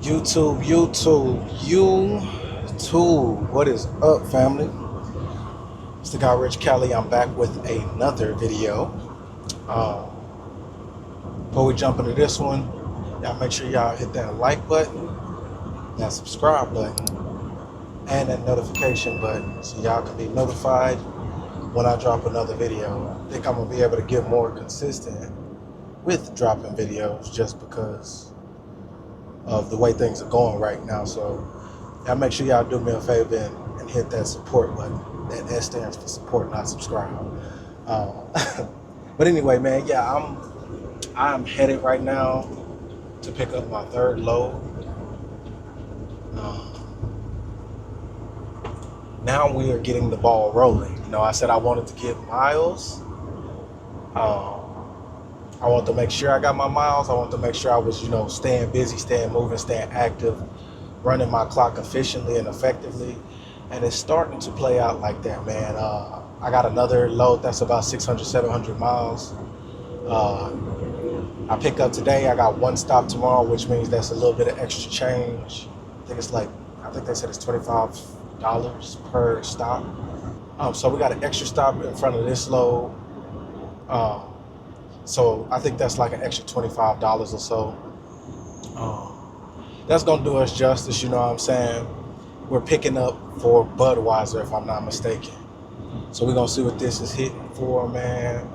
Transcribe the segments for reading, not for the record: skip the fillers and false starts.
YouTube, what is up, family? It's the guy Rich Kelly. I'm back with another video. Before we jump into this one, y'all make sure y'all hit that like button, that subscribe button, and that notification button so y'all can be notified when I drop another video. I think I'm gonna be able to get more consistent with dropping videos just because of the way things are going right now. So y'all make sure y'all do me a favor and hit that support button. That S stands for support, not subscribe. But anyway, man, yeah, I'm headed right now to pick up my third load. Now we are getting the ball rolling. You know, I said I wanted to get miles. I want to make sure I got my miles. I want to make sure I was, staying busy, staying moving, staying active, running my clock efficiently and effectively. And it's starting to play out like that, man. I got another load that's about 600, 700 miles. I pick up today. I got one stop tomorrow, which means that's a little bit of extra change. I think they said it's $25 per stop. So we got an extra stop in front of this load. So I think that's like an extra $25 or so. That's gonna do us justice, you know what I'm saying? We're picking up for Budweiser, if I'm not mistaken. So we're gonna see what this is hitting for, man.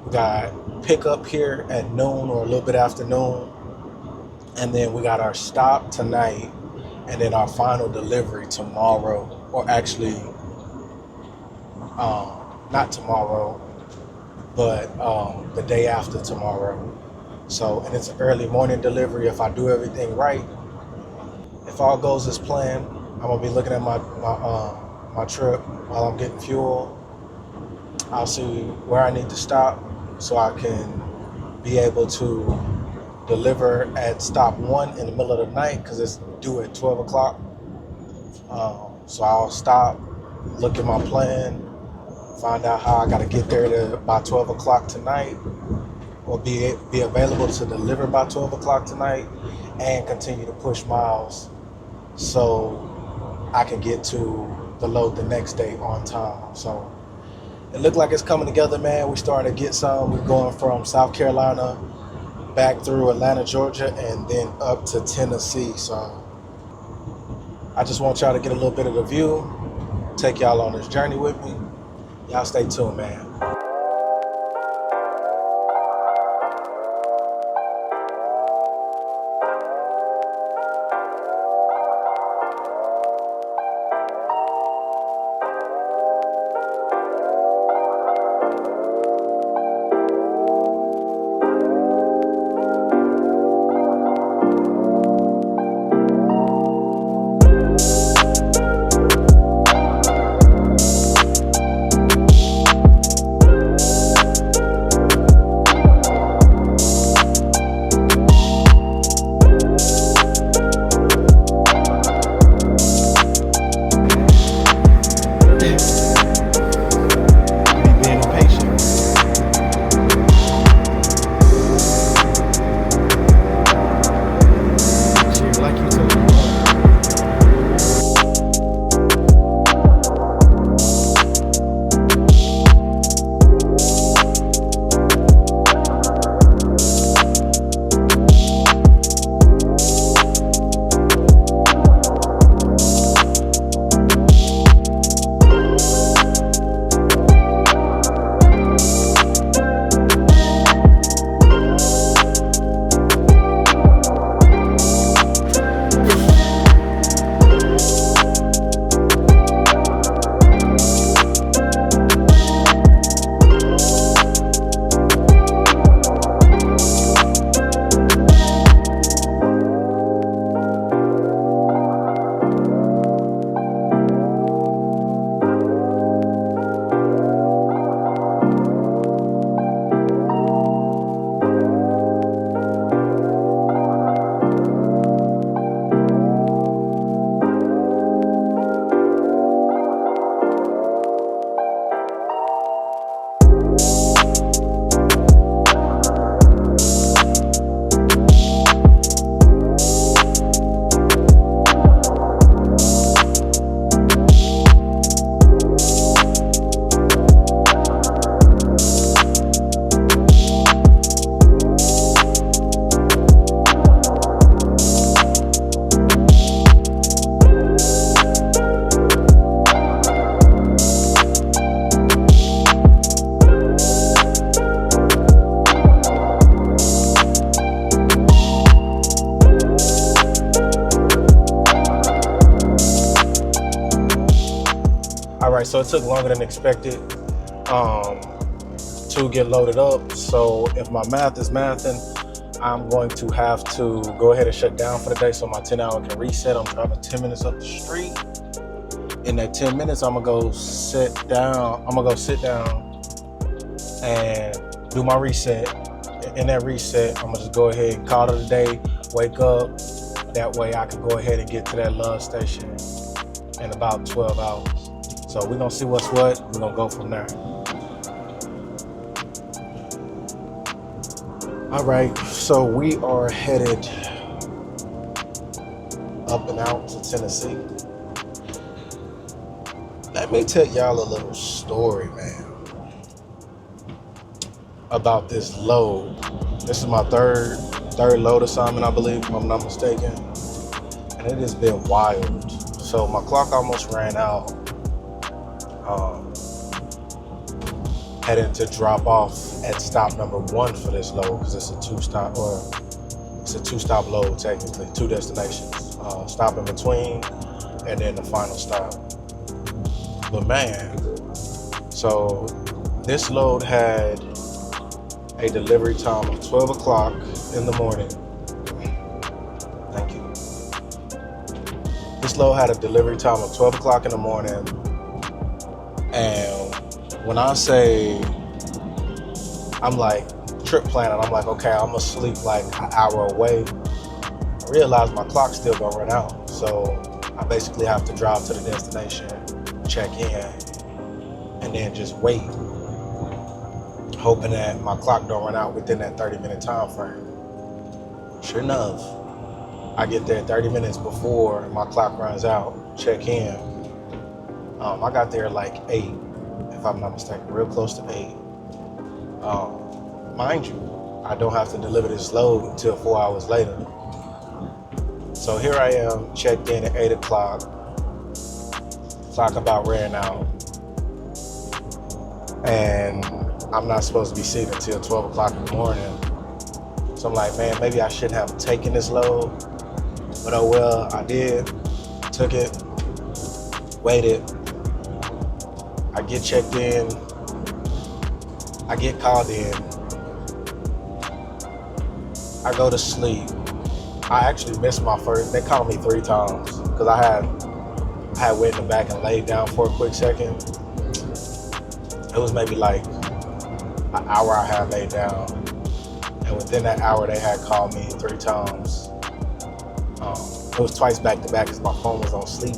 We got pickup here at noon or a little bit after noon. And then we got our stop tonight, and then our final delivery tomorrow, or actually, not tomorrow, but the day after tomorrow. So, and it's an early morning delivery if I do everything right. If all goes as planned, I'm gonna be looking at my trip while I'm getting fuel. I'll see where I need to stop so I can be able to deliver at stop 1 in the middle of the night because it's due at 12 o'clock. So I'll stop, look at my plan, find out how I got to get there by 12 o'clock tonight, or be available to deliver by 12 o'clock tonight, and continue to push miles so I can get to the load the next day on time. So it looked like it's coming together, man. We're starting to get some. We're going from South Carolina back through Atlanta, Georgia, and then up to Tennessee. So I just want y'all to get a little bit of the view, take y'all on this journey with me. Y'all stay tuned, man. so it took longer than expected to get loaded up. So if my math is mathing, I'm going to have to go ahead and shut down for the day so my 10 hour can reset. I'm driving 10 minutes up the street. In that 10 minutes, I'm gonna go sit down and do my reset. In that reset, I'm gonna just go ahead and call it a day, wake up. That way I can go ahead and get to that love station in about 12 hours. So we're gonna see what's what. We're gonna go from there. All right, so we are headed up and out to Tennessee. Let me tell y'all a little story, man, about this load. This is my third load assignment, I believe, if I'm not mistaken. And it has been wild. So my clock almost ran out. Heading to drop off at stop number 1 for this load, because it's a two-stop load, technically, 2 destinations. Stop in between, and then the final stop. But man, so this load had a delivery time of 12 o'clock in the morning. Thank you. This load had a delivery time of 12 o'clock in the morning. And when I say, I'm like trip planning, I'm like, okay, I'm gonna sleep like an hour away. I realize my clock's still gonna run out. So I basically have to drive to the destination, check in, and then just wait, hoping that my clock don't run out within that 30-minute time frame. Sure enough, I get there 30 minutes before my clock runs out, check in. I got there like 8, if I'm not mistaken, real close to 8. Mind you, I don't have to deliver this load until 4 hours later. So here I am, checked in at 8 o'clock. Clock about ran out. And I'm not supposed to be sitting until 12 o'clock in the morning. So I'm like, man, maybe I shouldn't have taken this load. But oh well, I did. Took it, waited. I get checked in. I get called in. I go to sleep. I actually missed my first. They called me 3 times because I had went in the back and laid down for a quick second. It was maybe like an hour I had laid down, and within that hour they had called me 3 times. It was twice back to back because my phone was on sleep,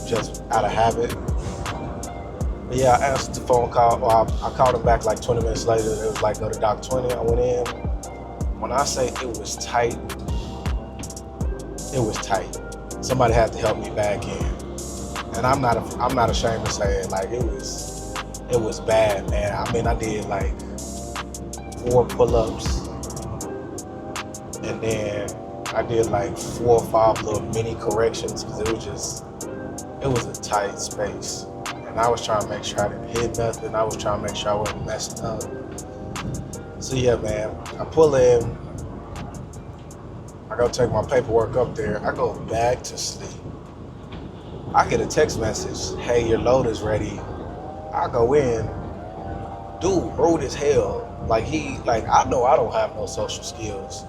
just out of habit. But yeah, I answered the phone call. Well, I called them back like 20 minutes later. It was like, go to Dock 20. I went in. When I say it was tight, it was tight. Somebody had to help me back in, and I'm not ashamed to say it. Like it was bad, man. I mean, I did like 4 pull-ups, and then I did like 4 or 5 little mini corrections because it was a tight space. And I was trying to make sure I didn't hit nothing. I was trying to make sure I wasn't messing up. So yeah, man, I pull in. I go take my paperwork up there. I go back to sleep. I get a text message, hey, your load is ready. I go in. Dude, rude as hell. Like I know I don't have no social skills.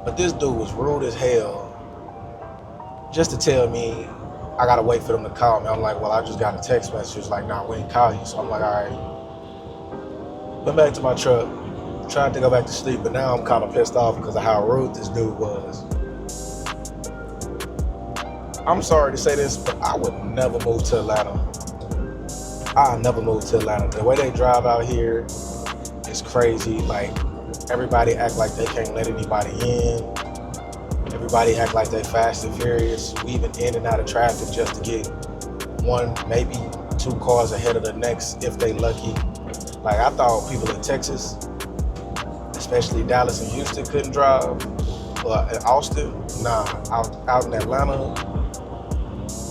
But this dude was rude as hell. Just to tell me I gotta wait for them to call me. I'm like, well, I just got a text message. It's like, nah, we ain't call you. So I'm like, all right. Went back to my truck, tried to go back to sleep, but now I'm kind of pissed off because of how rude this dude was. I'm sorry to say this, but I would never move to Atlanta. I'll never move to Atlanta. The way they drive out here is crazy. Like, everybody act like they can't let anybody in. Everybody act like they fast and furious, weaving in and out of traffic just to get 1, maybe 2 cars ahead of the next if they lucky. Like, I thought people in Texas, especially Dallas and Houston, couldn't drive. But in Austin, nah, out in Atlanta,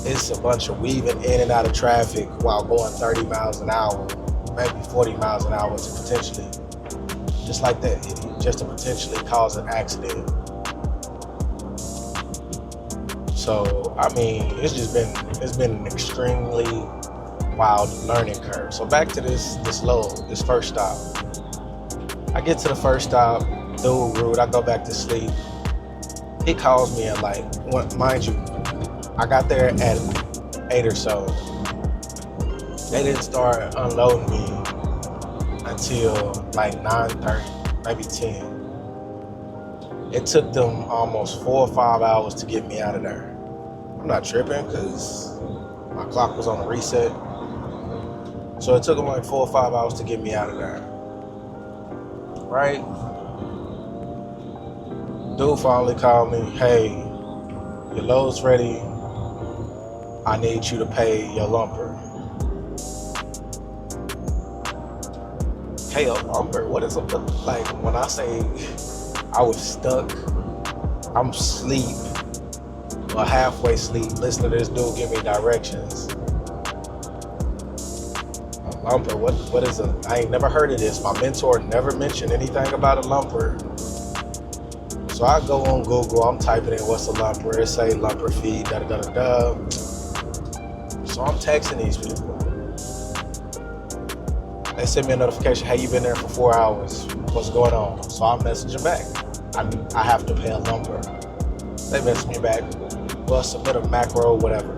it's a bunch of weaving in and out of traffic while going 30 miles an hour, maybe 40 miles an hour to potentially, just like that, just to potentially cause an accident. So, I mean, it's been an extremely wild learning curve. So back to this first stop. I get to the first stop, dude rude, I go back to sleep. He calls me at like, mind you, I got there at 8 or so. They didn't start unloading me until like 9:30, maybe 10. It took them almost 4 or 5 hours to get me out of there. I'm not tripping because my clock was on a reset. So it took them like 4 or 5 hours to get me out of there. Right? Dude finally called me, hey, your load's ready. I need you to pay your lumper. Pay a lumper? What is it? Like when I say I was stuck, I'm asleep, or halfway asleep, listening to this dude give me directions. A lumper, what is it? I ain't never heard of this. My mentor never mentioned anything about a lumper. So I go on Google, I'm typing in what's a lumper, it say lumper fee, da da da da da. So I'm texting these people. They send me a notification, hey, you've been there for 4 hours, what's going on? So I'm messaging back. I have to pay a lumper. They message me back, well, submit a macro, whatever.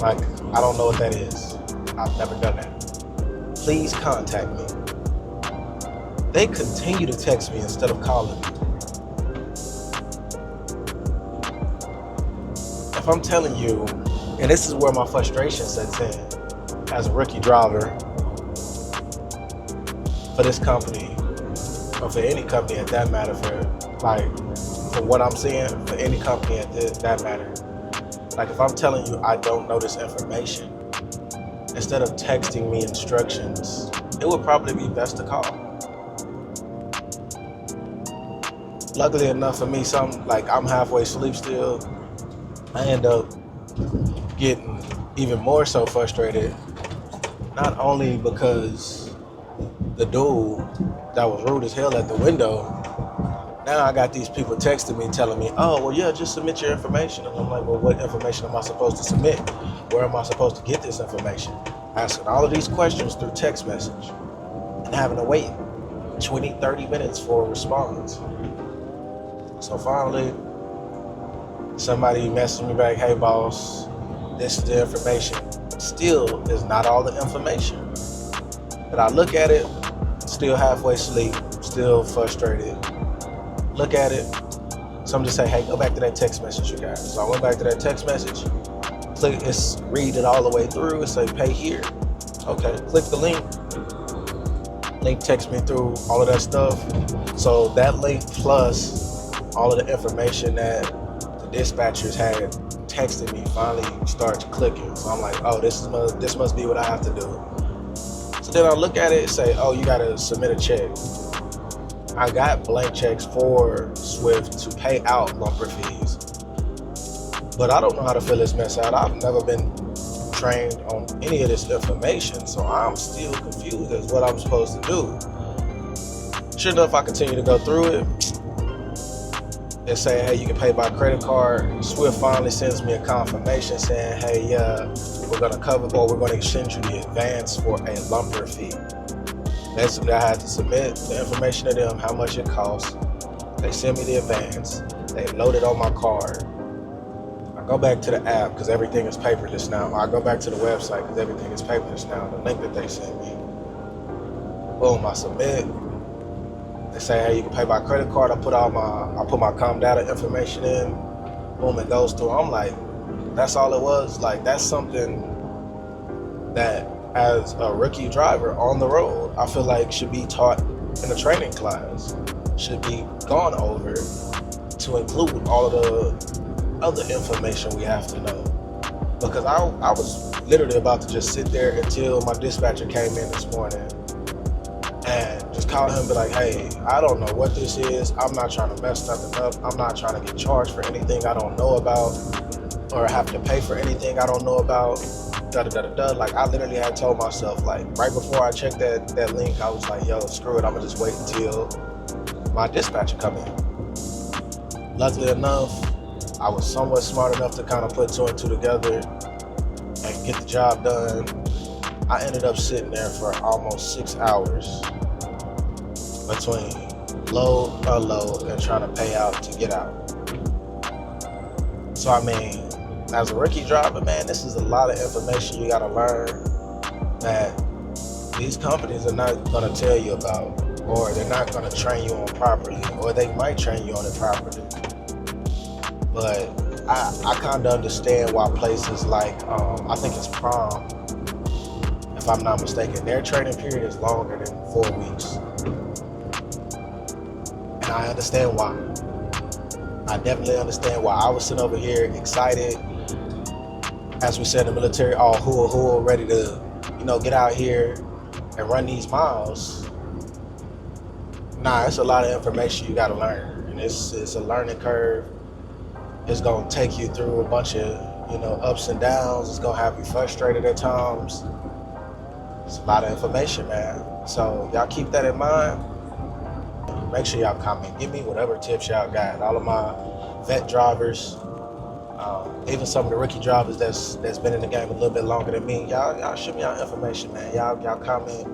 Like, I don't know what that is. I've never done that. Please contact me. They continue to text me instead of calling me. If I'm telling you, and this is where my frustration sets in as a rookie driver for this company, or for any company at that matter, for what I'm seeing, for any company at that matter. Like if I'm telling you I don't know this information, instead of texting me instructions, it would probably be best to call. Luckily enough for me, I'm halfway asleep still. I end up getting even more so frustrated, not only because the dude that was rude as hell at the window, now I got these people texting me telling me, oh, well, yeah, just submit your information. And I'm like, well, what information am I supposed to submit? Where am I supposed to get this information? Asking all of these questions through text message and having to wait 20, 30 minutes for a response. So finally, somebody messaged me back, hey, boss, this is the information. Still is not all the information. But I look at it, still halfway asleep, still frustrated. Look at it. So I'm just saying, hey, go back to that text message, you guys. So I went back to that text message, read it all the way through, and say, pay here. Okay, click the link. Link takes me through all of that stuff. So that link plus all of the information that the dispatchers had texted me finally starts clicking. So I'm like, oh, this must be what I have to do. So then I look at it and say, oh, you gotta submit a check. I got blank checks for Swift to pay out lumper fees, but I don't know how to fill this mess out. I've never been trained on any of this information, so I'm still confused as what I'm supposed to do. Sure enough, I continue to go through it. They say, hey, you can pay by credit card. Swift finally sends me a confirmation saying, hey, we're going to cover, or we're going to send you the advance for a lumper fee. Basically, I had to submit the information to them, how much it costs. They send me the advance. They load it on my card. I go back to the app because everything is paperless now. I go back to the website because everything is paperless now. The link that they sent me. Boom, I submit. They say, hey, you can pay by credit card. I put my com data information in. Boom, it goes through. I'm like, that's all it was? Like, that's something that as a rookie driver on the road, I feel like should be taught in a training class. Should be gone over to include all of the other information we have to know. Because I was literally about to just sit there until my dispatcher came in this morning and just call him and be like, hey, I don't know what this is. I'm not trying to mess nothing up. I'm not trying to get charged for anything I don't know about or have to pay for anything I don't know about. Like, I literally had told myself, like, right before I checked that link, I was like, yo, screw it. I'm going to just wait until my dispatcher come in. Luckily enough, I was somewhat smart enough to kind of put two and two together and get the job done. I ended up sitting there for almost 6 hours between load, unload, and trying to pay out to get out. So I mean, as a rookie driver, man, this is a lot of information you gotta learn that these companies are not gonna tell you about, or they're not gonna train you on properly, or they might train you on it properly. But I kind of understand why places like, I think it's Prom, if I'm not mistaken, their training period is longer than 4 weeks. And I understand why. I definitely understand why. I was sitting over here excited, as we said in the military, all hoo ready to, get out here and run these miles. Nah, it's a lot of information you gotta learn. And it's a learning curve. It's gonna take you through a bunch of, ups and downs. It's gonna have you frustrated at times. It's a lot of information, man. So y'all keep that in mind. Make sure y'all comment. Give me whatever tips y'all got. All of my vet drivers, even some of the rookie drivers that's been in the game a little bit longer than me. Y'all shoot me y'all information, man. Y'all comment.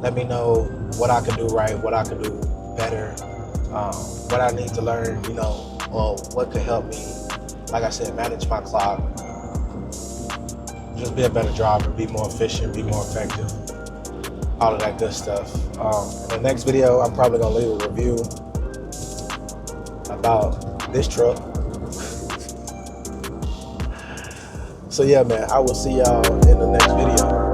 Let me know what I can do right, what I can do better, what I need to learn, or what could help me, like I said, manage my clock. Just be a better driver, be more efficient, be more effective. All of that good stuff. In the next video, I'm probably gonna leave a review about this truck. So yeah, man, I will see y'all in the next video.